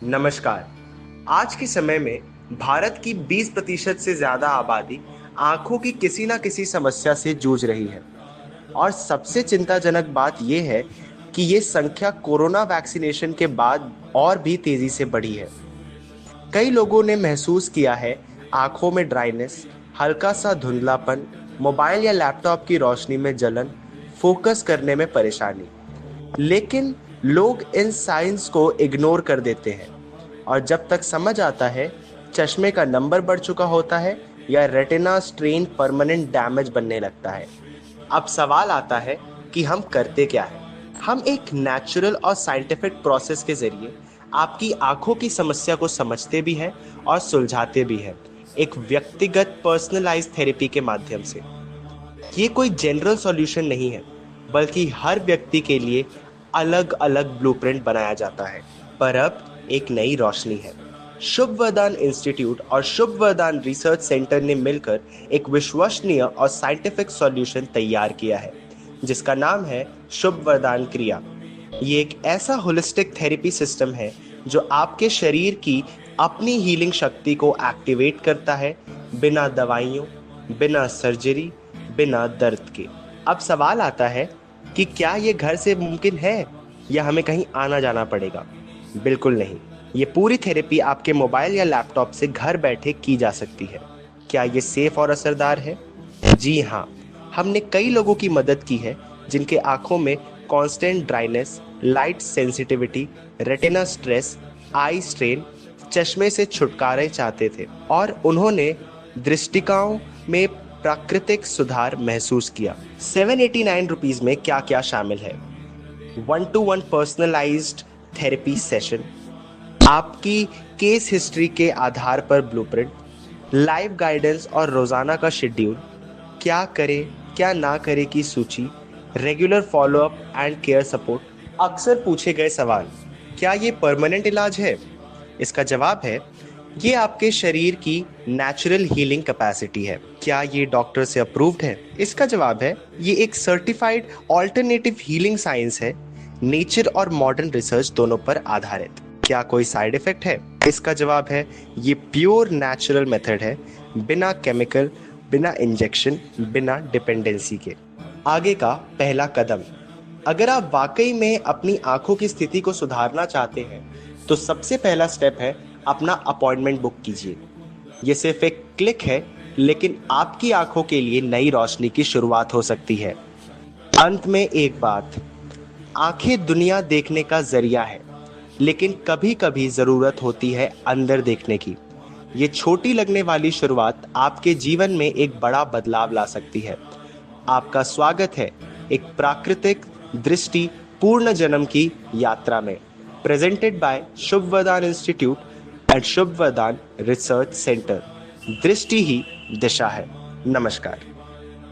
नमस्कार। आज के समय में भारत की 20% से ज्यादा आबादी आंखों की किसी न किसी समस्या से जूझ रही है और सबसे चिंताजनक बात यह है कि ये संख्या कोरोना वैक्सीनेशन के बाद और भी तेजी से बढ़ी है। कई लोगों ने महसूस किया है आंखों में ड्राइनेस, हल्का सा धुंधलापन, मोबाइल या लैपटॉप की रोशनी में जलन, फोकस करने में परेशानी। लेकिन लोग इन साइंस को इग्नोर कर देते हैं और जब तक समझ आता है चश्मे का नंबर बढ़ चुका होता है या रेटिना स्ट्रेन परमानेंट डैमेज बनने लगता है। अब सवाल आता है कि हम करते क्या है। हम एक नेचुरल और साइंटिफिक प्रोसेस के जरिए आपकी आंखों की समस्या को समझते भी हैं और सुलझाते भी हैं, एक व्यक्तिगत पर्सनलाइज्ड थेरेपी के माध्यम से। ये कोई जनरल सॉल्यूशन नहीं है, बल्कि हर व्यक्ति के लिए अलग अलग ब्लूप्रिंट बनाया जाता है। पर अब एक नई रोशनी है। शुभ वरदान इंस्टीट्यूट और शुभ वरदान रिसर्च सेंटर ने मिलकर एक विश्वसनीय और साइंटिफिक सॉल्यूशन तैयार किया है, जिसका नाम है शुभ वरदान क्रिया। ये एक ऐसा होलिस्टिक थेरेपी सिस्टम है जो आपके शरीर की अपनी हीलिंग शक्ति को एक्टिवेट करता है, बिना दवाइयों, बिना सर्जरी, बिना दर्द के। अब सवाल आता है कि क्या ये घर से मुमकिन है या हमें कहीं आना जाना पड़ेगा? बिल्कुल नहीं। ये पूरी थेरेपी आपके मोबाइल या लैपटॉप से घर बैठे की जा सकती है। क्या ये सेफ और असरदार है? जी हाँ, हमने कई लोगों की मदद की है जिनके आंखों में constant dryness, light sensitivity, retina stress, eye strain, चश्मे से छुटकारे चाहते थे और उन्होंने दृष्टिकाओं में प्राकृतिक सुधार महसूस किया। 789 रुपीज में क्या क्या शामिल है? 1-to-1 पर्सनलाइज्ड थेरेपी सेशन, आपकी केस हिस्ट्री के आधार पर ब्लूप्रिंट, लाइव गाइडेंस और रोजाना का शेड्यूल, क्या करें क्या ना करें की सूची, regular follow up and care support. अक्सर पूछे गए सवाल, क्या ये परमानेंट इलाज है? इसका जवाब है, ये आपके शरीर की नेचुरल हीलिंग कैपेसिटी है। क्या ये डॉक्टर से अप्रूव्ड है? इसका जवाब है, ये एक सर्टिफाइड ऑल्टरनेटिव हीलिंग साइंस है, नेचर और मॉडर्न रिसर्च दोनों पर आधारित। क्या कोई साइड इफेक्ट है? इसका जवाब है, ये प्योर नेचुरल मेथड है, बिना केमिकल, बिना इंजेक्शन, बिना डिपेंडेंसी के। आगे का पहला कदम, अगर आप वाकई में अपनी आंखों की स्थिति को सुधारना चाहते हैं तो सबसे पहला स्टेप है अपना अपॉइंटमेंट बुक कीजिए। ये सिर्फ एक क्लिक है, लेकिन आपकी आंखों के लिए नई रोशनी की शुरुआत हो सकती है। अंत में एक बात, आंखें दुनिया देखने का जरिया है, लेकिन कभी कभी जरूरत होती है अंदर देखने की। ये छोटी लगने वाली शुरुआत आपके जीवन में एक बड़ा बदलाव ला सकती है। आपका स्वागत है एक प्राकृतिक दृष्टि पूर्ण जन्म की यात्रा में। प्रेजेंटेड बाय शुभ वरदान इंस्टीट्यूट एंड शुभ वरदान रिसर्च सेंटर। दृष्टि ही दिशा है। नमस्कार।